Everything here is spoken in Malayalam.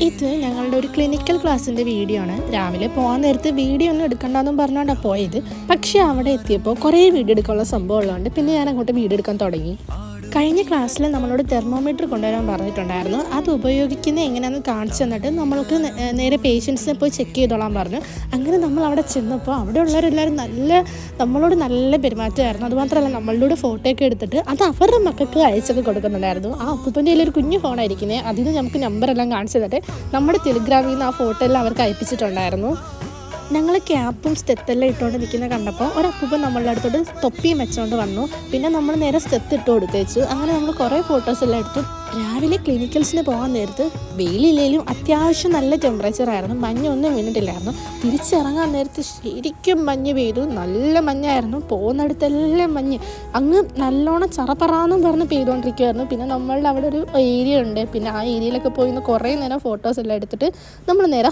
ഇത് ഞങ്ങളുടെ ഒരു ക്ലിനിക്കൽ ക്ലാസ്സിൻ്റെ വീഡിയോ ആണ്. രാവിലെ പോകാൻ നേരത്ത് വീഡിയോ ഒന്നും എടുക്കണ്ടെന്നും പറഞ്ഞുകൊണ്ടാണ് പോയത്. പക്ഷേ അവിടെ എത്തിയപ്പോൾ കുറേ വീഡിയോ എടുക്കാനുള്ള സംഭവം ഉള്ളതുകൊണ്ട് പിന്നെ ഞാൻ അങ്ങോട്ട് വീഡിയോ എടുക്കാൻ തുടങ്ങി. കഴിഞ്ഞ ക്ലാസ്സിൽ നമ്മളോട് തെർമോമീറ്റർ കൊണ്ടുവരാൻ പറഞ്ഞിട്ടുണ്ടായിരുന്നു. അത് ഉപയോഗിക്കുന്നത് എങ്ങനെയാണെന്ന് കാണിച്ചു തന്നിട്ട് നമ്മൾക്ക് നേരെ പേഷ്യൻസിനെ പോയി ചെക്ക് ചെയ്തോളാൻ പറഞ്ഞു. അങ്ങനെ നമ്മൾ അവിടെ ചെന്നപ്പോൾ അവിടെ ഉള്ളവരെല്ലാവരും നമ്മളോട് നല്ല പെരുമാറ്റമായിരുന്നു. അതുമാത്രമല്ല നമ്മളുടെ ഫോട്ടോ ഒക്കെ എടുത്തിട്ട് അത് അവരുടെ മക്കൾക്ക് അയച്ചൊക്കെ കൊടുക്കുന്നുണ്ടായിരുന്നു. ആ അപ്പൂപ്പൻ്റെ കയ്യിൽ ഒരു കുഞ്ഞു ഫോണായിരിക്കുന്നത്. അതിന് നമുക്ക് നമ്പറെല്ലാം കാണിച്ചു തന്നിട്ട് നമ്മുടെ ടെലിഗ്രാമിൽ നിന്ന് ആ ഫോട്ടോ എല്ലാം അവർക്ക് അയപ്പിച്ചിട്ടുണ്ടായിരുന്നു. ഞങ്ങൾ ക്യാപ്പും സ്റ്റെത്തെല്ലാം ഇട്ടുകൊണ്ട് നിൽക്കുന്ന കണ്ടപ്പോൾ ഒരപ്പൂപ്പൻ നമ്മളുടെ അടുത്തോട്ട് തൊപ്പിയും വെച്ചുകൊണ്ട് വന്നു. പിന്നെ നമ്മൾ നേരെ സ്റ്റെത്ത് ഇട്ട് കൊടുത്തേച്ചു. അങ്ങനെ നമ്മൾ കുറേ ഫോട്ടോസെല്ലാം എടുത്തു. രാവിലെ ക്ലിനിക്കൽസിന് പോകാൻ നേരത്ത് വെയിലില്ലെങ്കിലും അത്യാവശ്യം നല്ല ടെമ്പറേച്ചറായിരുന്നു. മഞ്ഞൊന്നും വീണിട്ടില്ലായിരുന്നു. തിരിച്ചിറങ്ങാൻ നേരത്ത് ശരിക്കും മഞ്ഞ് പെയ്തു. നല്ല മഞ്ഞായിരുന്നു. പോകുന്നിടത്തെല്ലാം മഞ്ഞ് അങ്ങ് നല്ലോണം ചറപ്പറാന്നും പറഞ്ഞ് പെയ്തുകൊണ്ടിരിക്കുമായിരുന്നു. പിന്നെ നമ്മളുടെ അവിടെ ഒരു ഏരിയ ഉണ്ട്. പിന്നെ ആ ഏരിയയിലൊക്കെ പോയി കുറേ നേരം ഫോട്ടോസെല്ലാം എടുത്തിട്ട് നമ്മൾ നേരെ